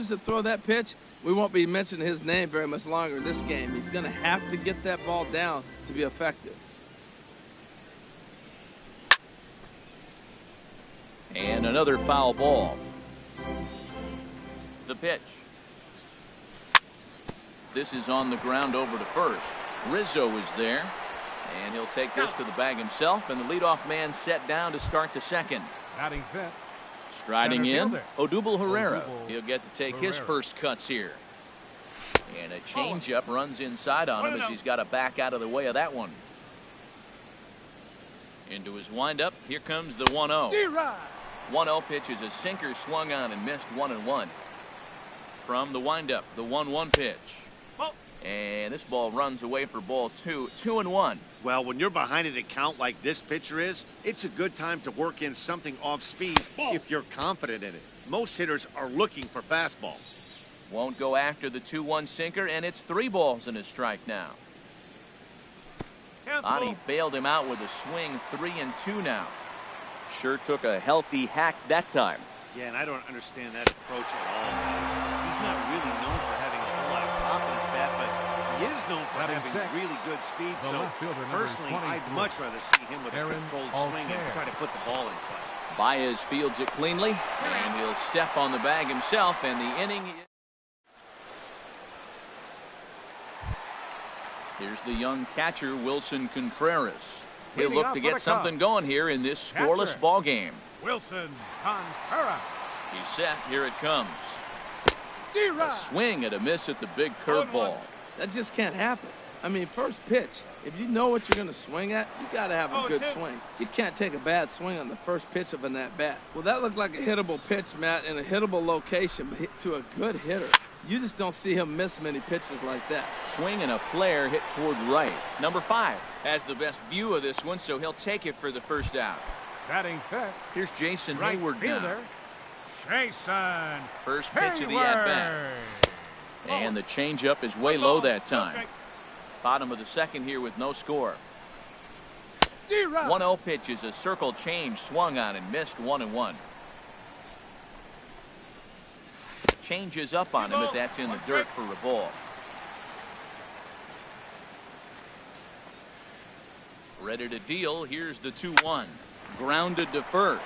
continues to throw that pitch, we won't be mentioning his name very much longer in this game. He's going to have to get that ball down to be effective. And another foul ball. The pitch. This is on the ground over to first. Rizzo is there, and he'll take this to the bag himself, and the leadoff man set down to start the second. Batting fifth. Striding in, Odubel Herrera. He'll get to take his first cuts here. And a changeup runs inside on him as he's got to back out of the way of that one. Into his windup, here comes the 1-0. 1-0 pitch is a sinker swung on and missed 1-1. From the windup, the 1-1 pitch. And this ball runs away for ball 2, 2-1. Well, when you're behind in a count like this pitcher is, it's a good time to work in something off speed if you're confident in it. Most hitters are looking for fastball. Won't go after the 2-1 sinker, and it's 3 balls and a strike now. Ani bailed him out with a swing, 3-2 now. Sure took a healthy hack that time. Yeah, and I don't understand that approach at all. He's not really known for having a whole lot of pop in his bat, but he is known for having really good speed. So personally, I'd much rather see him with a controlled swing and try to put the ball in play. Baez fields it cleanly, and he'll step on the bag himself, and the inning. Here's the young catcher, Wilson Contreras. He'll look to get something going here in this scoreless ball game. Wilson Contreras. He's set. Here it comes. A swing and a miss at the big curveball. That just can't happen. I mean, first pitch, if you know what you're going to swing at, you got to have a good swing. You can't take a bad swing on the first pitch of an at-bat. Well, that looked like a hittable pitch, Matt, in a hittable location, but hit to a good hitter. You just don't see him miss many pitches like that. Swing and a flare hit toward right. Number 5 has the best view of this one, so he'll take it for the first out. Batting fifth. Here's Jason Right Hayward fielder. now. Jason First pitch of the at-bat. And the changeup is way low that time. Bottom of the second here with no score. 1-0 pitch is a circle change swung on and missed 1-1. Changes up on him, but that's in the dirt for a ball. Ready to deal. Here's the 2-1. Grounded to first.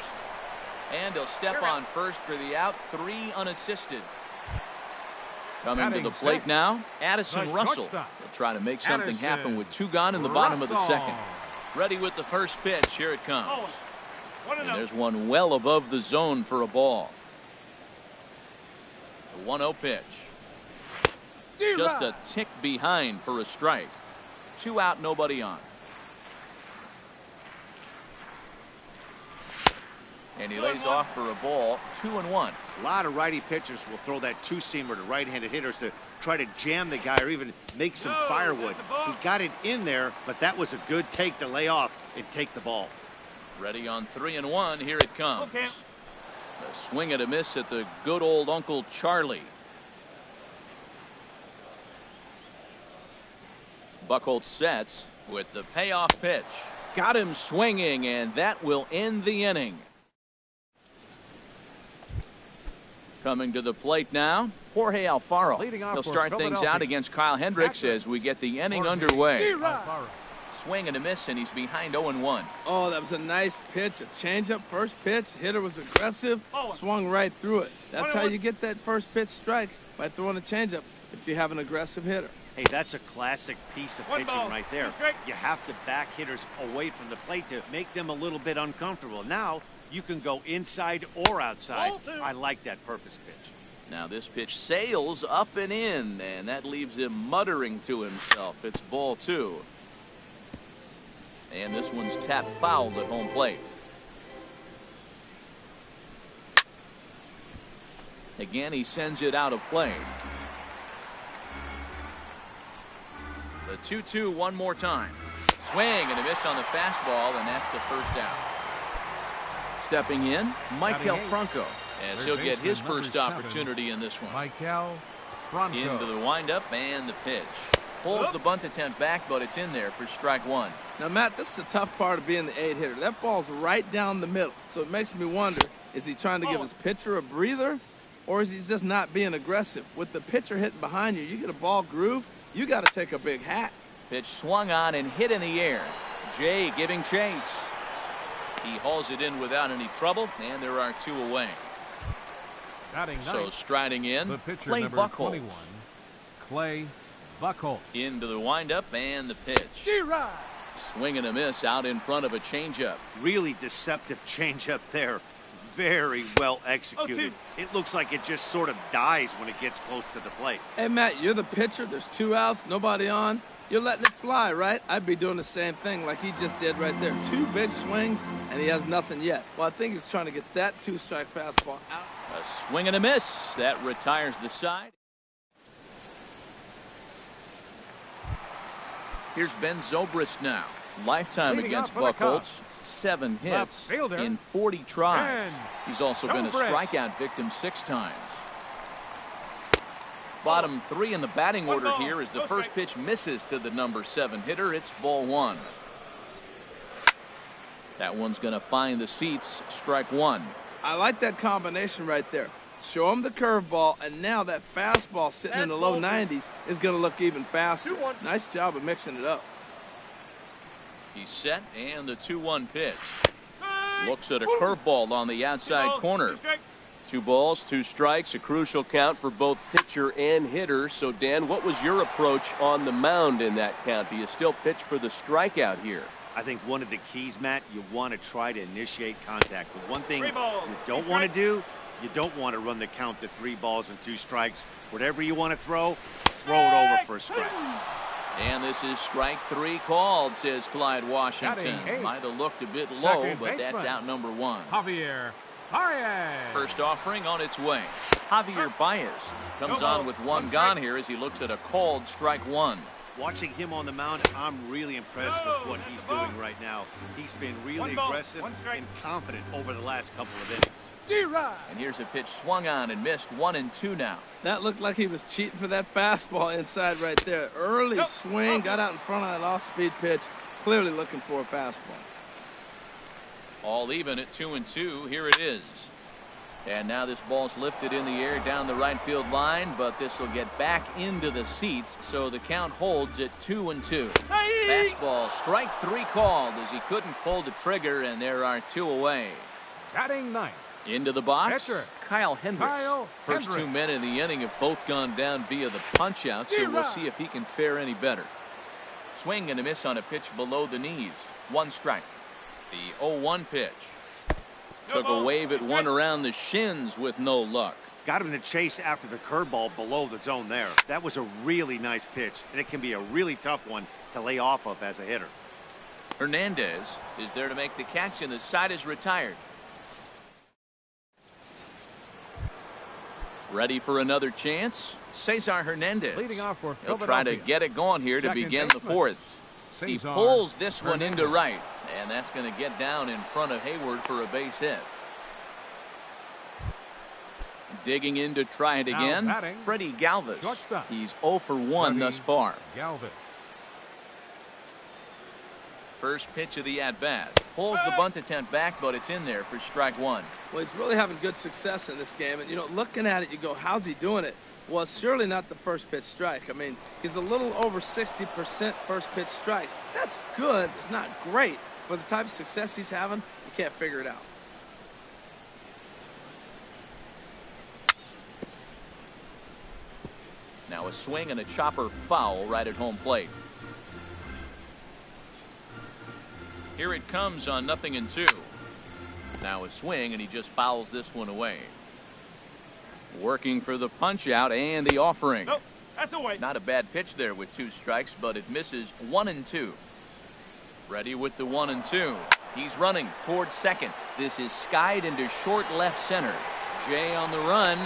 And he'll step on first for the out. 3 unassisted. Coming to the plate now, Addison Russell. He'll try to make something happen with 2 gone in the bottom of the second. Ready with the first pitch. Here it comes. And there's one well above the zone for a ball. The 1-0 pitch. Just a tick behind for a strike. 2 out, nobody on. And he lays off for a ball, 2-1. A lot of righty pitchers will throw that two-seamer to right-handed hitters to try to jam the guy or even make some firewood. He got it in there, but that was a good take to lay off and take the ball. Ready on 3-1. Here it comes. A swing and a miss at the good old Uncle Charlie. Buchholz sets with the payoff pitch. Got him swinging, and that will end the inning. Coming to the plate now, Jorge Alfaro. He'll start things out against Kyle Hendricks as we get the inning underway. Swing and a miss, and he's behind 0-1. Oh, that was a nice pitch, a changeup, first pitch. Hitter was aggressive, swung right through it. That's how you get that first pitch strike, by throwing a changeup if you have an aggressive hitter. Hey, that's a classic piece of pitching right there. You have to back hitters away from the plate to make them a little bit uncomfortable. Now, you can go inside or outside. I like that purpose pitch. Now this pitch sails up and in, and that leaves him muttering to himself. It's ball 2. And this one's tapped fouled at home plate. Again, he sends it out of play. The 2-2 one more time. Swing and a miss on the fastball, and that's the first out. Stepping in, Michael Franco, as he'll get his first opportunity in this one. Michael Franco. Into the windup and the pitch. Pulls the bunt attempt back, but it's in there for strike 1. Now, Matt, this is the tough part of being the 8 hitter. That ball's right down the middle, so it makes me wonder, is he trying to give his pitcher a breather, or is he just not being aggressive? With the pitcher hitting behind you, you get a ball groove, you got to take a big hack. Pitch swung on and hit in the air. Jay giving chase. He hauls it in without any trouble, and there are 2 away. So striding in, the pitcher, Clay number Buchholz. 21, Clay Buchholz. Into the windup and the pitch. Swing and a miss out in front of a changeup. Really deceptive changeup there. Very well executed. It looks like it just sort of dies when it gets close to the plate. Hey, Matt, you're the pitcher. There's 2 outs, nobody on. You're letting it fly, right? I'd be doing the same thing like he just did right there. 2 big swings, and he has nothing yet. Well, I think he's trying to get that 2-strike fastball out. A swing and a miss. That retires the side. Here's Ben Zobrist now. Lifetime Leading against off for the Buchholz. 7 hits fielder, in 40 tries. Ben He's also been a Zobrist. strikeout victim 6 times. Bottom 3 in the batting order here as the first pitch misses to the number 7 hitter. It's ball 1. That one's going to find the seats. Strike 1. I like that combination right there. Show him the curveball, and now that fastball sitting in the low 90s is going to look even faster. Nice job of mixing it up. He's set, and the 2-1 pitch. Looks at a curveball on the outside corner. 2 balls, 2 strikes, a crucial count for both pitcher and hitter. So, Dan, what was your approach on the mound in that count? Do you still pitch for the strikeout here? I think one of the keys, Matt, you want to try to initiate contact. The one thing you don't want to do, you don't want to run the count to 3 balls and 2 strikes. Whatever you want to throw it over for a strike. And this is strike 3 called, says Clyde Washington. Might have looked a bit low, but that's out number 1. Javier Baez. First offering on its way. Javier Baez comes on with 1 gone here as he looks at a called strike 1. Watching him on the mound, I'm really impressed with what he's doing right now. He's been really aggressive and confident over the last couple of innings. And here's a pitch swung on and missed. 1-2 now. That looked like he was cheating for that fastball inside right there. Early swing, got out in front of that off-speed pitch. Clearly looking for a fastball. All even at 2-2. Here it is. And now this ball's lifted in the air down the right field line, but this will get back into the seats, so the count holds at 2-2. Fastball, strike 3 called as he couldn't pull the trigger, and there are 2 away. Batting 9th. Into the box, Pitcher, Kyle Hendricks. First Hendricks. 2 men in the inning have both gone down via the punch-out, so we'll see if he can fare any better. Swing and a miss on a pitch below the knees. 1 strike. The 0-1 pitch. Took a wave at one around the shins with no luck. Got him to chase after the curveball below the zone there. That was a really nice pitch, and it can be a really tough one to lay off of as a hitter. Hernandez is there to make the catch, and the side is retired. Ready for another chance? Cesar Hernandez. Leading off for He'll try to get it going here to begin the 4th. He Cesar pulls this one Hernandez. into right, and that's going to get down in front of Hayward for a base hit. Digging in to try it Now again, batting, Freddie Galvis. shortstop. He's 0 for 1 thus far. Galvis. First pitch of the at-bat. Pulls the bunt attempt back, but it's in there for strike 1. Well, he's really having good success in this game. And, you know, looking at it, you go, how's he doing it? Well, it's surely not the first pitch strike. I mean, he's a little over 60% first pitch strikes. That's good. It's not great. For the type of success he's having, you can't figure it out. Now a swing and a chopper foul right at home plate. Here it comes on 0-2. Now a swing, and he just fouls this one away. Working for the punch out and the offering. Nope, that's away. Not a bad pitch there with 2 strikes, but it misses. 1-2. Ready with the 1-2. He's running towards second. This is skied into short left center. Jay on the run,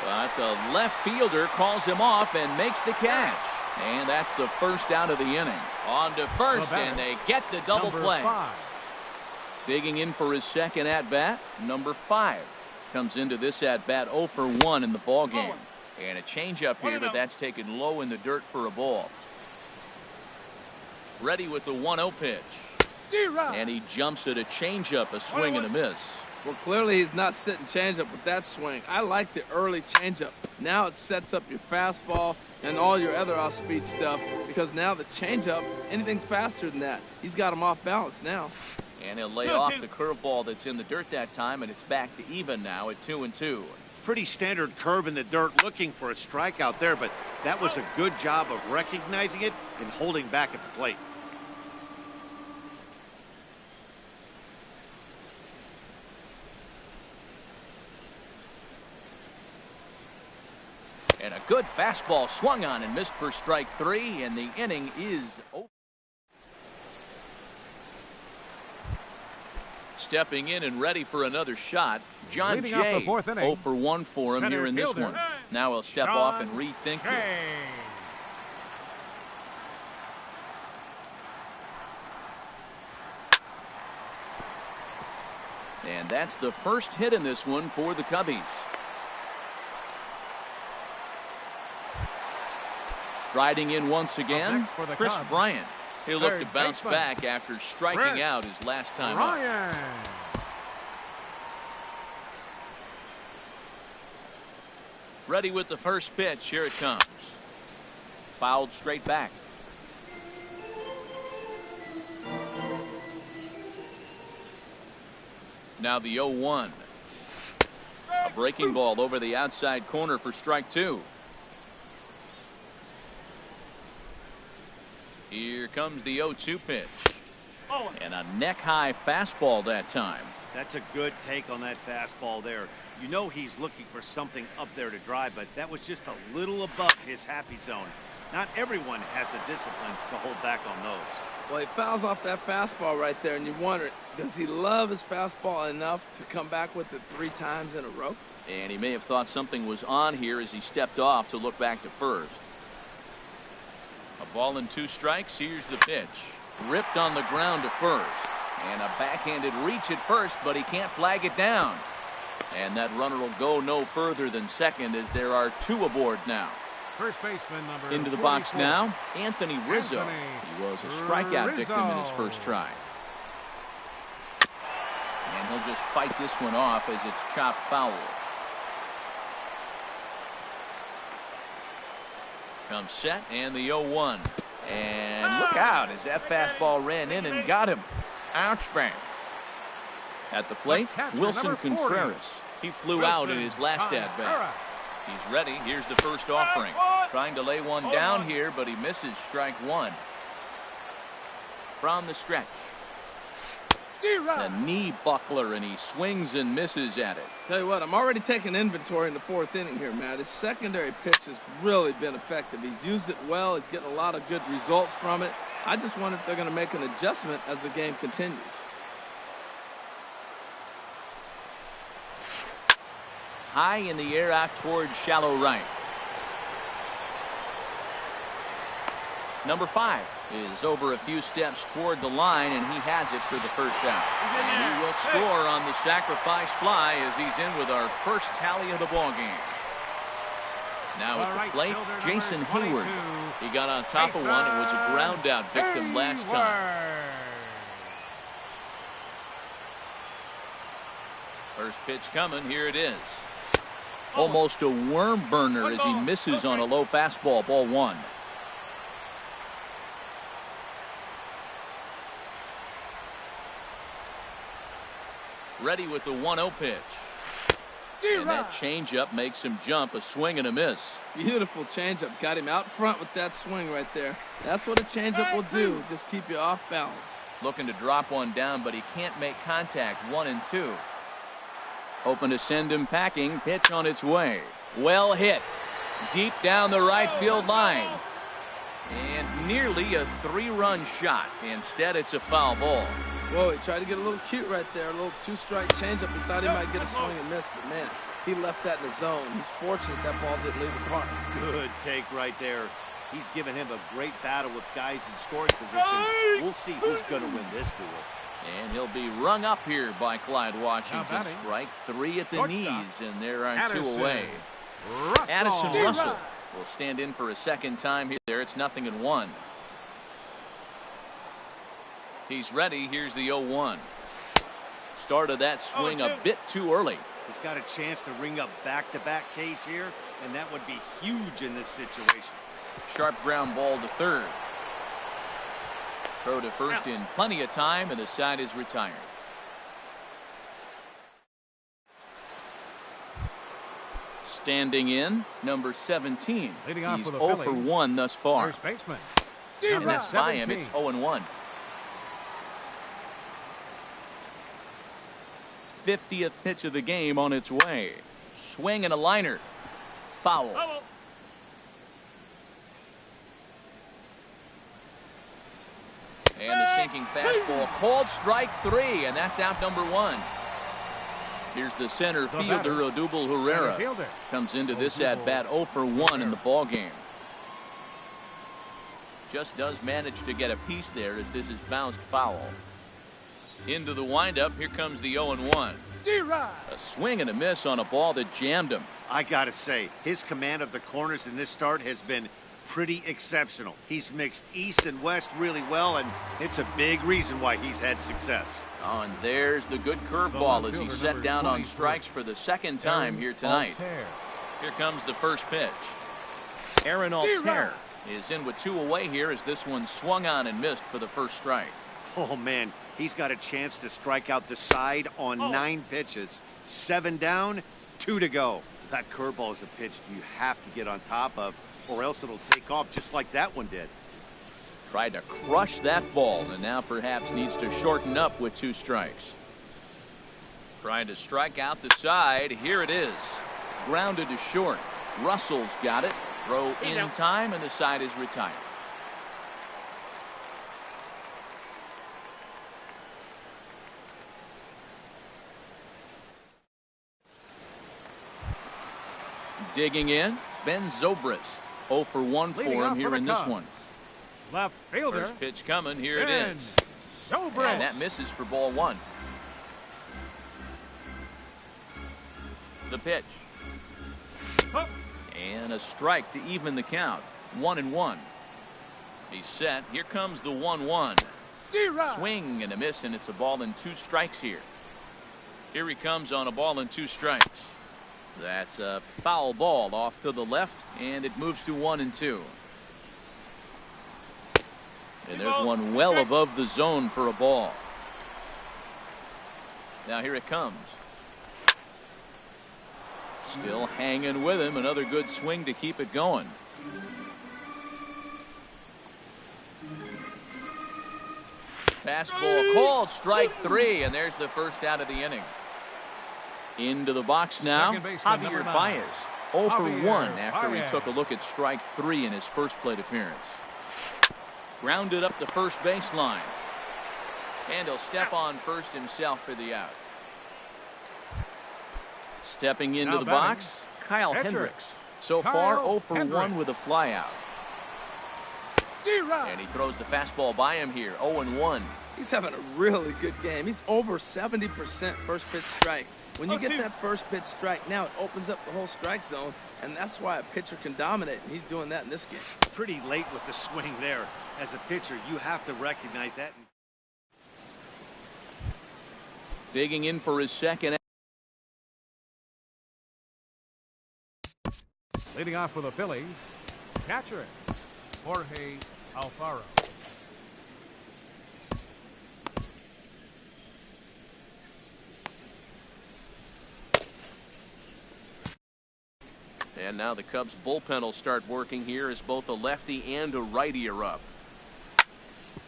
but the left fielder calls him off and makes the catch. And that's the first out of the inning. On to first, and they get the double play. 5. Digging in for his second at-bat, number 5. Comes into this at-bat 0 for 1 in the ball game. And a changeup here, but that's taken low in the dirt for a ball. Ready with the 1-0 pitch. And he jumps at a changeup, a swing and a miss. Well, clearly he's not sitting changeup with that swing. I like the early changeup. Now it sets up your fastball and all your other off-speed stuff, because now the changeup, anything's faster than that. He's got him off balance now. And he'll lay off the curveball that's in the dirt that time, and it's back to even now at 2-2. Pretty standard curve in the dirt, looking for a strikeout there, but that was a good job of recognizing it and holding back at the plate. And a good fastball swung on and missed for strike 3, and the inning is over. Stepping in and ready for another shot, John Jay. 0 for 1 for him here in this one. Now he'll step off and rethink it. And that's the first hit in this one for the Cubbies. Riding in once again, Chris Bryant. He'll look to bounce back after striking out his last time up. Ready with the first pitch. Here it comes. Fouled straight back. Now the 0-1. A breaking ball over the outside corner for strike 2. Here comes the 0-2 pitch. And a neck-high fastball that time. That's a good take on that fastball there. You know he's looking for something up there to drive, but that was just a little above his happy zone. Not everyone has the discipline to hold back on those. Well, he fouls off that fastball right there, and you wonder, does he love his fastball enough to come back with it 3 times in a row? And he may have thought something was on here as he stepped off to look back to first. A ball and 2 strikes. Here's the pitch. Ripped on the ground to first. And a backhanded reach at first, but he can't flag it down. And that runner will go no further than second, as there are 2 aboard now. First baseman number into the 44. box now, Anthony Rizzo. He was a strikeout victim in his first try. And he'll just fight this one off as it's chopped foul. Comes set, and the 0-1. And look out as that fastball ran in and got him. Ouch bang. At the plate, Wilson Contreras. He flew out in his last at-bat. He's ready. Here's the first offering. Trying to lay one down here, but he misses strike 1. From the stretch. A knee buckler, and he swings and misses at it. Tell you what, I'm already taking inventory in the 4th inning here, Matt. His secondary pitch has really been effective. He's used it well. He's getting a lot of good results from it. I just wonder if they're going to make an adjustment as the game continues. High in the air out towards shallow right. Number 5 is over a few steps toward the line, and he has it for the first out. And he will score on the sacrifice fly as he's in with our first tally of the ball game. Now at the plate, Jason Hayward. He got on top of one and was a ground out victim last time. First pitch coming. Here it is. Almost a worm burner as he misses on a low fastball. Ball 1. Ready with the 1-0 pitch. And that changeup makes him jump. A swing and a miss. Beautiful changeup. Got him out front with that swing right there. That's what a changeup will do. Just keep you off balance. Looking to drop one down, but he can't make contact. 1-2. Hoping to send him packing. Pitch on its way. Well hit. Deep down the right field line. And nearly a 3-run shot. Instead, it's a foul ball. Whoa, he tried to get a little cute right there. A little 2-strike changeup. He thought he might get a swing and miss, but man, he left that in the zone. He's fortunate that ball didn't leave the park. Good take right there. He's given him a great battle with guys in scoring position. We'll see who's going to win this duel. And he'll be rung up here by Clyde Washington. Strike 3 at the knees, and there are 2 away. Addison Russell will stand in for a second time here. There, it's 0-1. He's ready. Here's the 0-1. started that swing a bit too early. He's got a chance to ring up back-to-back Ks here, and that would be huge in this situation. Sharp ground ball to third. Throw to first in plenty of time, and the side is retired. Standing in, number 17. He's 0 for 1 thus far. First baseman. And that's by him. It's 0-1. 50th pitch of the game on its way. Swing and a liner. Foul. And the sinking fastball called strike 3, and that's out number 1. Here's the center fielder, Odubel Herrera. Comes into this at bat 0 for 1 in the ball game. Just does manage to get a piece there as this is bounced foul. Into the windup, here comes the 0-1. A swing and a miss on a ball that jammed him. I gotta say, his command of the corners in this start has been pretty exceptional. He's mixed east and west really well, and it's a big reason why he's had success. Oh, and there's the good curveball as he set down on strikes for the second time here tonight. Here comes the first pitch. Aaron Altair is in with 2 away here as this one swung on and missed for the first strike. Oh, man, he's got a chance to strike out the side on 9 pitches. 7 down, 2 to go. That curveball is a pitch you have to get on top of, or else it'll take off just like that one did. Tried to crush that ball and now perhaps needs to shorten up with 2 strikes. Trying to strike out the side. Here it is. Grounded to short. Russell's got it. Throw in time, and the side is retired. Digging in, Ben Zobrist. 0 for 1 for him here in this one. Left fielder. First pitch coming. Here it is. And that misses for ball 1. The pitch. And a strike to even the count. 1-1. He's set. Here comes the 1-1. Swing and a miss, and it's a ball and 2 strikes here. Here he comes on a ball and 2 strikes. That's a foul ball off to the left, and it moves to 1-2. And there's one well above the zone for a ball. Now here it comes. Still hanging with him. Another good swing to keep it going. Fastball called strike 3, and there's the first out of the inning. Into the box now, Javier Baez. 0 for 1 after he took a look at strike 3 in his first plate appearance. Grounded up the first baseline. And he'll step on first himself for the out. Stepping into the box, Kyle Hendricks. So far 0 for 1 with a flyout. And he throws the fastball by him here. 0-1. He's having a really good game. He's over 70% first pitch strike. When you get that first pitch strike, now it opens up the whole strike zone, and that's why a pitcher can dominate, and he's doing that in this game. Pretty late with the swing there. As a pitcher, you have to recognize that. Digging in for his second. Leading off for the Phillies, catcher Jorge Alfaro. And now the Cubs bullpen will start working here as both a lefty and a righty are up.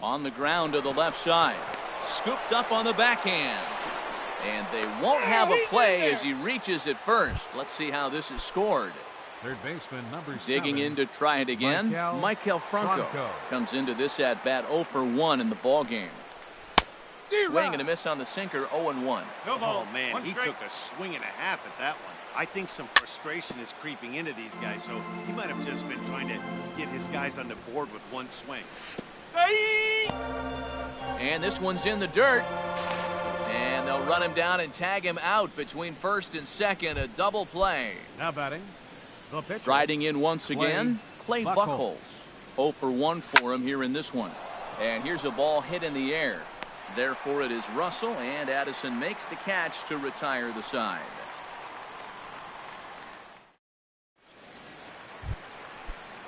On the ground to the left side. Scooped up on the backhand. And they won't have a play as he reaches at first. Let's see how this is scored. Third baseman number 7. Digging in to try it again. Michael Franco comes into this at bat 0 for 1 in the ball game. Swing and a miss on the sinker. 0-1. Oh man, he took a swing and a half at that one. I think some frustration is creeping into these guys, so he might have just been trying to get his guys on the board with one swing. And this one's in the dirt. And they'll run him down and tag him out between first and second. A double play. Now batting. The pitcher. Riding in once again, Clay Buchholz. 0 for 1 for him here in this one. And here's a ball hit in the air. Therefore, it is Russell, and Addison makes the catch to retire the side.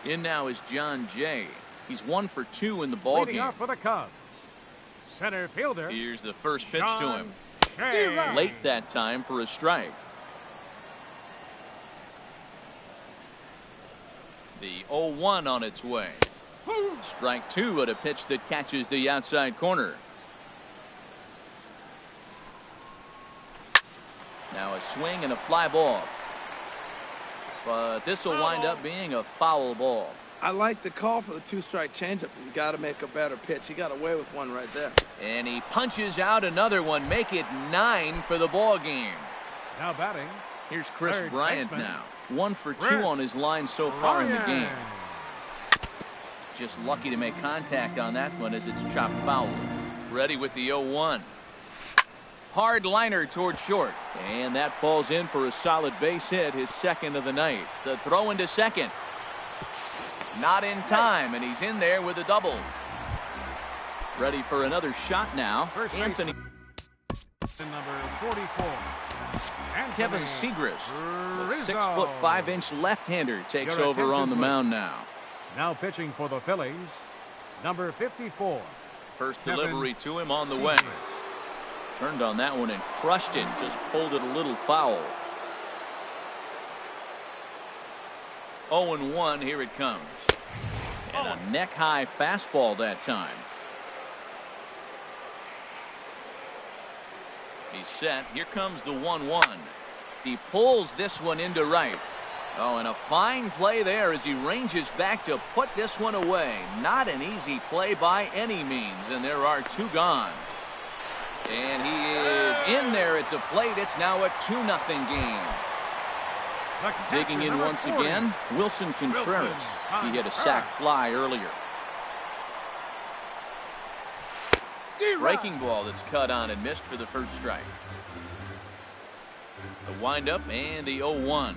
In now is John Jay. He's 1 for 2 in the ball Leading game. off for the Cubs, center fielder. Here's the first pitch to him. Jay. Late that time for a strike. The 0-1 on its way. Strike 2 at a pitch that catches the outside corner. Now a swing and a fly ball. But this will wind up being a foul ball. I like the call for the 2-strike changeup. You got to make a better pitch. He got away with one right there. And he punches out another one. Make it 9 for the ball game. Now batting. Here's Chris third Bryant baseman. now. 1 for 2 Chris on his line so far in the Bryant. game. Just lucky to make contact on that one as it's chopped foul. Ready with the 0-1. Hard liner towards short. And that falls in for a solid base hit, his second of the night. The throw into second. Not in time, and he's in there with a double. Ready for another shot now. First Anthony. Number 44. Kevin Anthony Segris, the Rizzo. 6'5" left-hander, takes Your over on the attention, mound now. Now pitching for the Phillies, number 54. First Kevin delivery to him on the way. Segris. Turned on that one and crushed it. Just pulled it a little foul. 0-1, here it comes. And a neck-high fastball that time. He's set. Here comes the 1-1. He pulls this one into right. Oh, and a fine play there as he ranges back to put this one away. Not an easy play by any means, and there are 2 gone. And he is in there at the plate. It's now a 2-0 game. Digging in once 40. again, Wilson Contreras. He hit a sac fly earlier. Breaking ball that's cut on and missed for the first strike. The windup and the 0-1.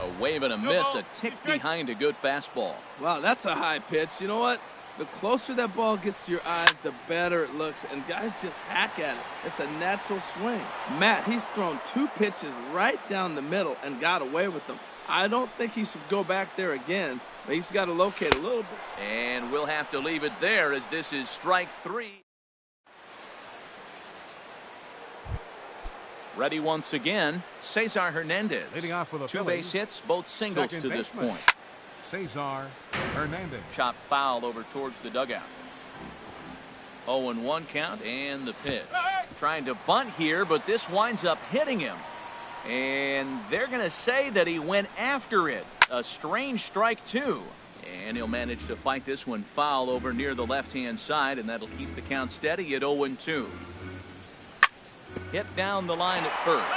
A wave and a miss, a tick behind a good fastball. Wow, that's a high pitch. You know what? The closer that ball gets to your eyes, the better it looks, and guys just hack at it. It's a natural swing. Matt, he's thrown 2 pitches right down the middle and got away with them. I don't think he should go back there again, but he's got to locate a little bit. And we'll have to leave it there as this is strike 3. Ready once again, Cesar Hernandez. Leading off with the 2 Phillies, base hits, both singles second to this baseman. point. Cesar Hernandez. Chopped foul over towards the dugout. 0-1 count and the pitch. Trying to bunt here, but this winds up hitting him. And they're going to say that he went after it. A strange strike, too. And he'll manage to fight this one foul over near the left-hand side, and that'll keep the count steady at 0-2. Hit down the line at first.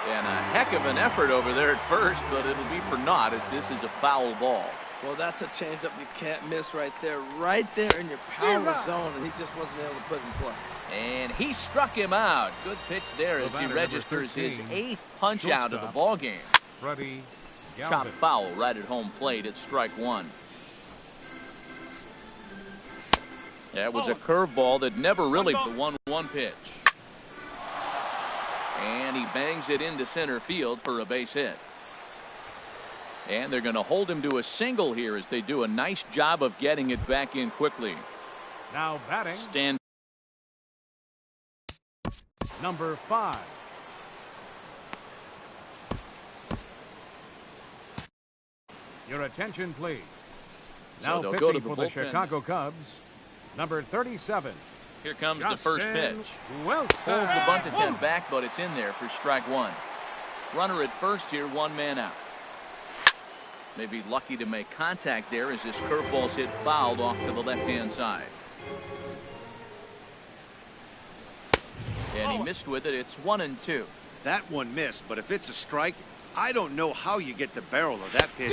And a heck of an effort over there at first, but it'll be for naught as this is a foul ball. Well, that's a changeup you can't miss right there in your power zone, and he just wasn't able to put it in play. And he struck him out. Good pitch there as he registers his 8th punch out of the ball game. Freddie Chopped foul right at home plate at strike 1. That was a curveball that never really the 1-1 pitch. And he bangs it into center field for a base hit. And they're going to hold him to a single here as they do a nice job of getting it back in quickly. Now batting. Stand. Number 5. Your attention, please. Now they'll pitching go to the for the bullpen. Chicago Cubs, number 37. Here comes the first pitch. Wilson. Pulls the bunt attempt back, but it's in there for strike 1. Runner at first here, 1 man out. Maybe lucky to make contact there as this curveball's hit fouled off to the left-hand side. And he missed with it. It's 1-2. That one missed, but if it's a strike, I don't know how you get the barrel of that pitch.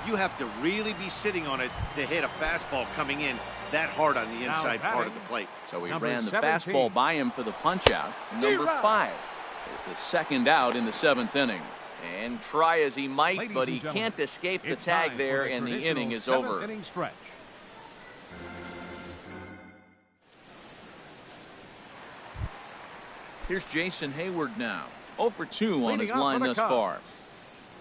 You have to really be sitting on it to hit a fastball coming in that hard on the inside part of the plate. So he Number ran the 17. fastball by him for the punch out. Number 5 is the second out in the 7th inning. And try as he might, Ladies but and he gentlemen, can't escape the it's tag time there, for and the traditional inning is 7th over. inning stretch. Here's Jason Hayward now. 0 for 2 on his Leading off line for the thus Cubs. far.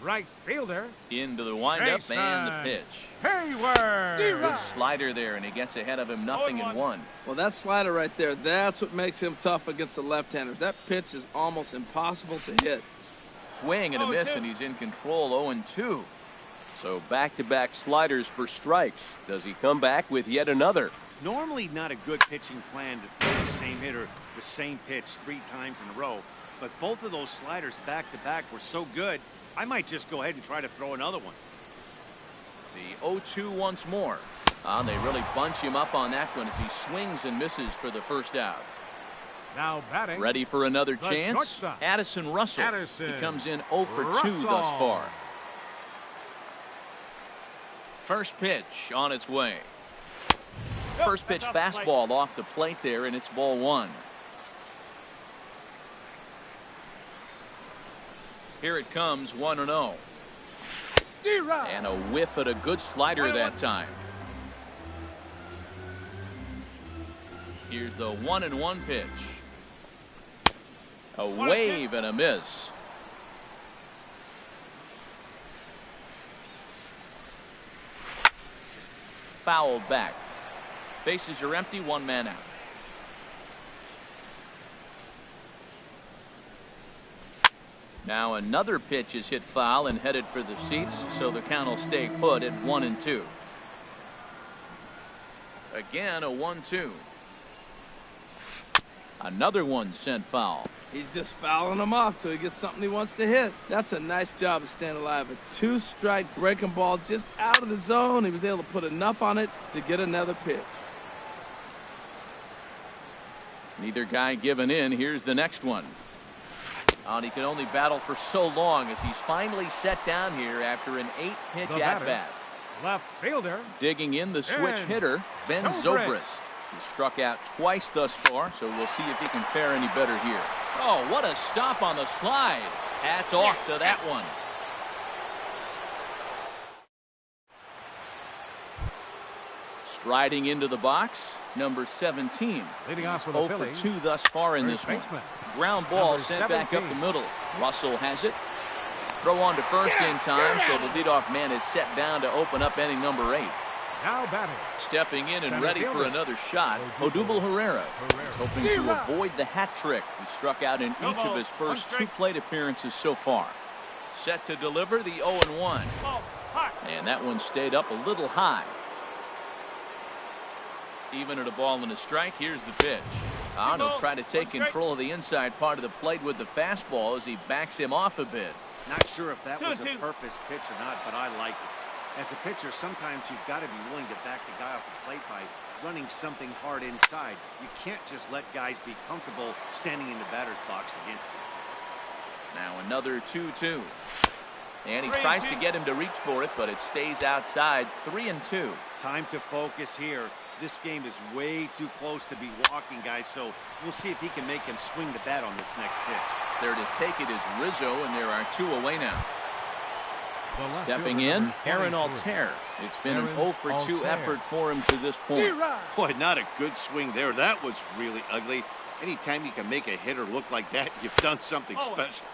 Right fielder. Into the windup Jason and the pitch. Hayward. Good slider there, and he gets ahead of him 0-1. Well, that slider right there, that's what makes him tough against the left-handers. That pitch is almost impossible to hit. Swing and a miss, and he's in control. 0-2. So back-to-back sliders for strikes. Does he come back with yet another? Normally not a good pitching plan to throw the same hitter the same pitch 3 times in a row. But both of those sliders back-to-back were so good, I might just go ahead and try to throw another one. The 0-2 once more. They really bunch him up on that one as he swings and misses for the first out. Now batting. Ready for another the chance? shortstop. Addison Russell. Addison He comes in 0 for 2 thus far. First pitch on its way. First pitch fastball off the plate there, and it's ball 1. Here it comes, 1-0. And a whiff at a good slider that time. Here's the 1-1 pitch. A wave and a miss. Fouled back. Bases are empty, 1 man out. Now another pitch is hit foul and headed for the seats, so the count will stay put at 1-2. Again, a 1-2. Another one sent foul. He's just fouling them off till he gets something he wants to hit. That's a nice job of staying alive. A 2-strike breaking ball just out of the zone. He was able to put enough on it to get another pitch. Neither guy giving in. Here's the next one. And he can only battle for so long as he's finally set down here after an 8-pitch at-bat. Left fielder. Digging in the switch hitter, Ben Zobrist. He struck out twice thus far, so we'll see if he can fare any better here. Oh, what a stop on the slide. Hats off to that one. Striding into the box, number 17. Leading off for the 0 Phillies. for 2 thus far in this one. Ground ball sent back up the middle. Russell has it. Throw on to first in time, so the leadoff man is set down to open up inning number 8. Now batting. Stepping in and ready for another shot, Odubel Herrera. He's hoping to avoid the hat trick. He struck out in each of his first 2 plate appearances so far. Set to deliver the 0-1. And that one stayed up a little high. Even at a ball and a strike, here's the pitch. He'll try to take control of the inside part of the plate with the fastball as he backs him off a bit. Not sure if that was a purpose pitch or not, but I like it. As a pitcher, sometimes you've got to be willing to back the guy off the plate by running something hard inside. You can't just let guys be comfortable standing in the batter's box against you. Now another 2-2. And he tries to get him to reach for it, but it stays outside. 3-2. Time to focus here. This game is way too close to be walking, guys, so we'll see if he can make him swing the bat on this next pitch. There to take it is Rizzo, and there are 2 away now. Stepping in, Aaron Altair. It's been an 0 for 2 effort for him to this point. Boy, not a good swing there. That was really ugly. Anytime you can make a hitter look like that, you've done something special.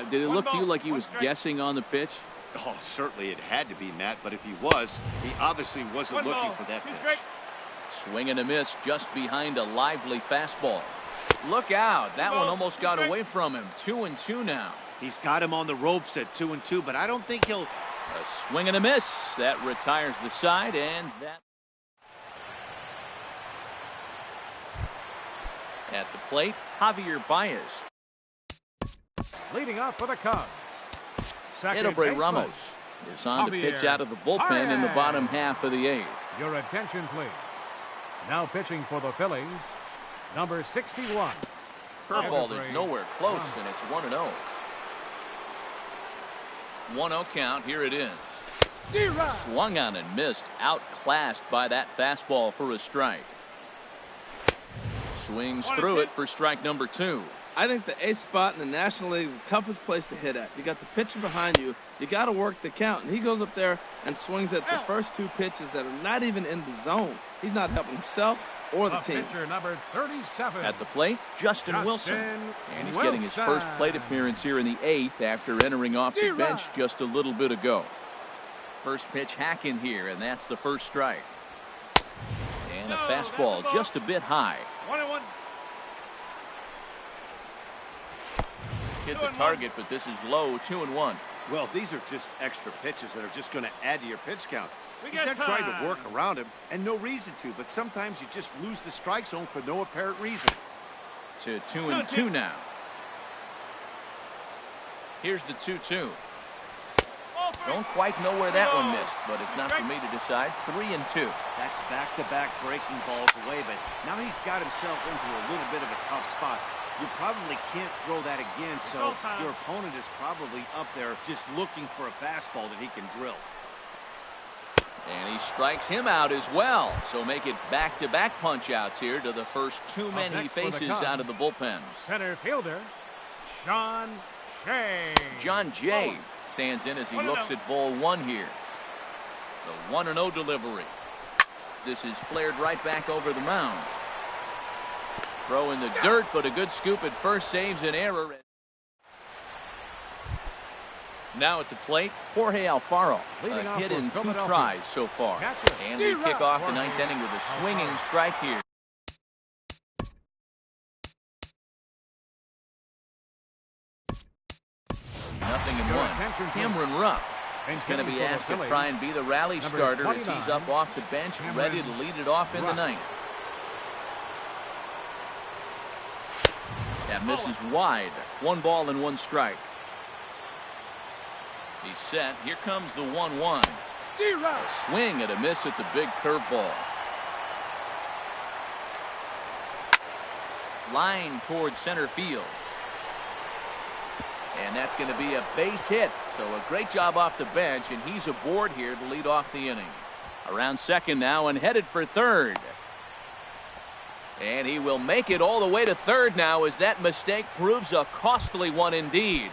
Did it look to you like he was guessing on the pitch? Oh, certainly it had to be, Matt, but if he was, he obviously wasn't looking for that pitch. Swing and a miss just behind a lively fastball. Look out. That one almost got away from him. 2-2 now. He's got him on the ropes at 2-2, but I don't think he'll... A swing and a miss. That retires the side, and that... At the plate, Javier Baez. Leading off for the Cubs. Edelbray Ramos is on to pitch out of the bullpen in the bottom half of the 8th. Your attention, please. Now pitching for the Phillies, number 61. Curveball is nowhere close, and it's 1-0. 1-0 count. Here it is. Swung on and missed. Outclassed by that fastball for a strike. Swings through it for strike number 2. I think the ace spot in the National League is the toughest place to hit at. You got the pitcher behind you. You got to work the count. And he goes up there and swings at the first 2 pitches that are not even in the zone. He's not helping himself. or the team. Pitcher number 37. At the plate, Justin Wilson. And he's getting his first plate appearance here in the 8th after entering off the bench just a little bit ago. First pitch hacking here, and that's the first strike. And a fastball just a bit high. 1-1. Hit the target, but this is low, 2-1. Well, these are just extra pitches that are just going to add to your pitch count. He's not trying to work around him, and no reason to, but sometimes you just lose the strike zone for no apparent reason. To 2-2 now. Here's the 2-2. Don't quite know where that one missed, but it's not for me to decide. 3-2. That's back-to-back breaking balls away, but now he's got himself into a little bit of a tough spot. You probably can't throw that again, so your opponent is probably up there just looking for a fastball that he can drill. And he strikes him out as well. So make it back-to-back punch-outs here to the first two men he faces out of the bullpen. Center fielder, John Jay. John Jay stands in as he looks at ball one here. The 1-0 delivery. This is flared right back over the mound. Throw in the dirt, but a good scoop at first saves an error. Now at the plate, Jorge Alfaro. A hit in 2 tries so far. And we kick off the 9th inning with a swinging strike here. Nothing in 1. Cameron Rupp is going to be asked to try and be the rally starter as he's up off the bench, ready to lead it off in the 9th. That misses wide. 1 ball and 1 strike. He's set. Here comes the 1-1. A swing and a miss at the big curveball. Line towards center field. And that's going to be a base hit. So a great job off the bench, and he's aboard here to lead off the inning. Around second now and headed for third. And he will make it all the way to third now as that mistake proves a costly one indeed.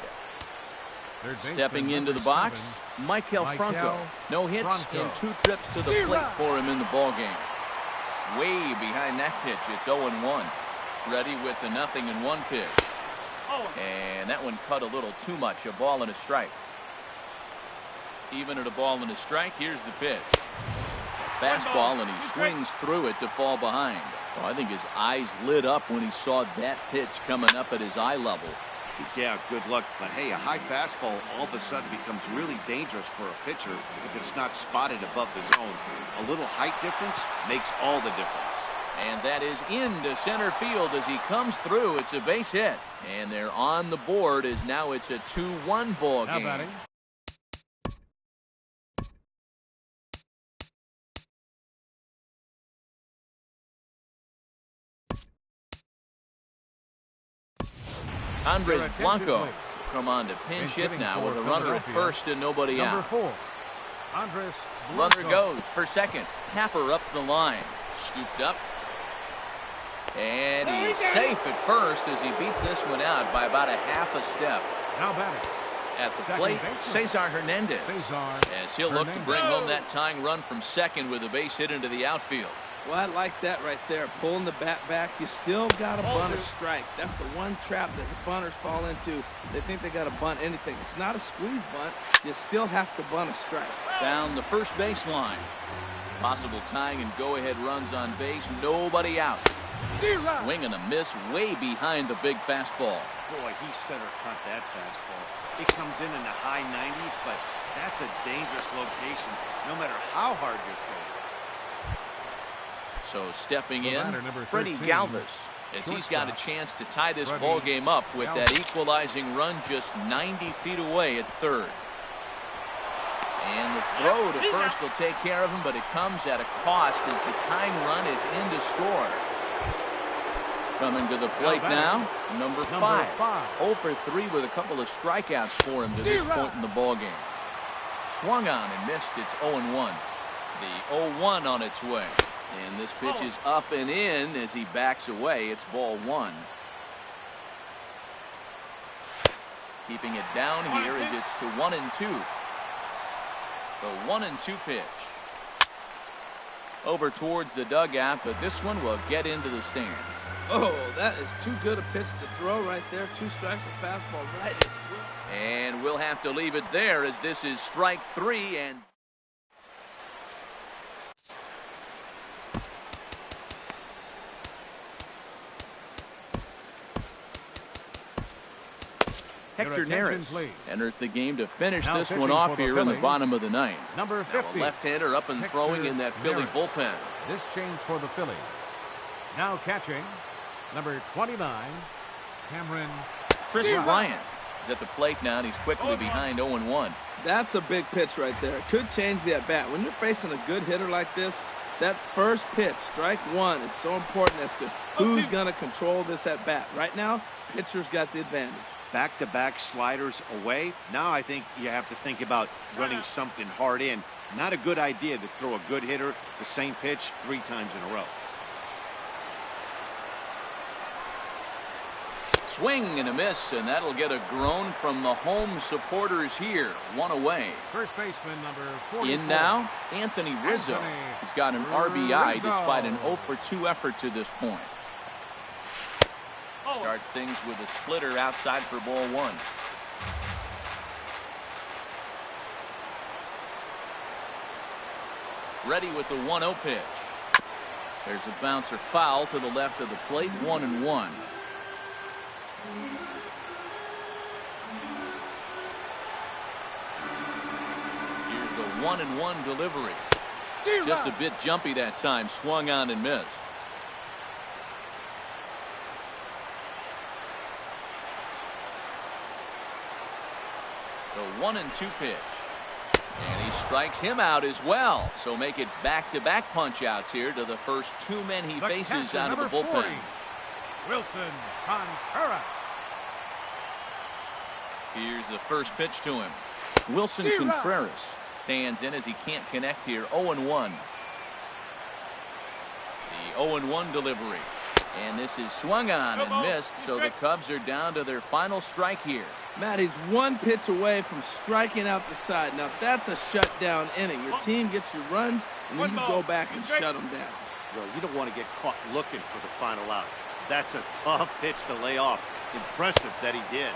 Stepping into the box, Michael Franco. No hits in 2 trips to the plate for him in the ballgame. Way behind that pitch, it's 0-1. Ready with the 0-1 pitch. And that one cut a little too much, a ball and a strike. Even at a ball and a strike, here's the pitch. Fastball, and he swings through it to fall behind. Well, I think his eyes lit up when he saw that pitch coming up at his eye level. Yeah, good luck. But hey, a high fastball all of a sudden becomes really dangerous for a pitcher if it's not spotted above the zone. A little height difference makes all the difference. And that is into center field as he comes through. It's a base hit. And they're on the board as now it's a 2-1 ball game. Andres Blanco come on to pinch hit now with a runner at first and nobody out. Runner goes for second. Tapper up the line. Scooped up. And he's safe at first as he beats this one out by about a half a step. Now batting. At the plate, Cesar Hernandez. As he'll look to bring home that tying run from second with a base hit into the outfield. Well, I like that right there. Pulling the bat back. You still got to bunt a strike. That's the one trap that the bunters fall into. They think they got to bunt anything. It's not a squeeze bunt. You still have to bunt a strike. Down the first baseline. Possible tying and go-ahead runs on base. Nobody out. Swing and a miss way behind the big fastball. Boy, he center cut that fastball. It comes in the high 90s, but that's a dangerous location no matter how hard you're throwing. So stepping in, Freddie Galvis, as he's got a chance to tie this ball game up with that equalizing run just 90 feet away at third. And the throw to first will take care of him, but it comes at a cost as the tying run is in to score. Coming to the plate now, number 5. 0 for 3 with a couple of strikeouts for him to this point in the ball game. Swung on and missed. It's 0-1. The 0-1 on its way. And this pitch is up and in as he backs away. It's ball 1. Keeping it down here as it's to 1-2. The 1-2 pitch. over towards the dugout, but this one will get into the stands. Oh, that is too good a pitch to throw right there. 2 strikes, a fastball right as well. And we'll have to leave it there as this is strike 3. And Hector Neris enters the game to finish Now this one off here in the Phillies, bottom of the ninth. Number 50. Now a left-hander up and throwing in that Philly Neris. bullpen. This change for the Phillies. Now catching, number 29, Cameron. Chris Bryant is at the plate now, and he's quickly behind 0-1. That's a big pitch right there. It could change the at-bat. When you're facing a good hitter like this, that first pitch, strike 1, is so important as to who's going to control this at-bat. Right now, pitcher's got the advantage. Back-to-back sliders away. Now I think you have to think about running something hard in. Not a good idea to throw a good hitter the same pitch 3 times in a row. Swing and a miss, and that'll get a groan from the home supporters here. 1 away. First baseman, number 44. In now, Anthony Rizzo. He's got an RBI despite an 0-for-2 effort to this point. Starts things with a splitter outside for ball 1. Ready with the 1-0 pitch. There's a bouncer foul to the left of the plate. 1-1. Here's the 1-1 delivery. Just a bit jumpy that time. Swung on and missed. The 1-2 pitch. And he strikes him out as well. So make it back-to-back punch-outs here to the first 2 men he faces out of the bullpen. 40, Wilson Contreras. Here's the first pitch to him. Wilson Contreras stands in as he can't connect here. 0-1. The 0-1 delivery. And this is swung on and missed, so the Cubs are down to their final strike here. Matt, he's 1 pitch away from striking out the side. Now, that's a shutdown inning. Your team gets your runs, and then you go back and shut them down. Well, you don't want to get caught looking for the final out. That's a tough pitch to lay off. Impressive that he did.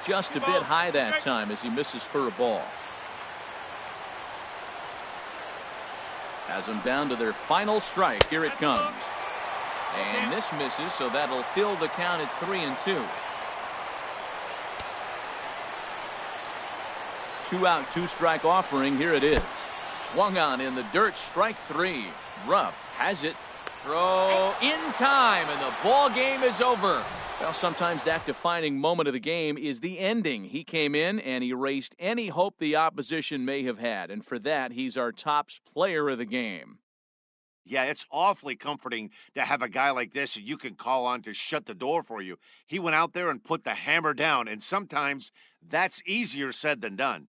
Just a bit high that time as he misses for a ball. Has them down to their final strike. Here it comes. And this misses, so that'll fill the count at 3-2. 2 out, 2 strike offering. Here it is. Swung on in the dirt. Strike 3. Rupp has it. Throw in time, and the ball game is over. Well, sometimes that defining moment of the game is the ending. He came in and erased any hope the opposition may have had, and for that, he's our top player of the game. Yeah, it's awfully comforting to have a guy like this you can call on to shut the door for you. He went out there and put the hammer down, and sometimes that's easier said than done.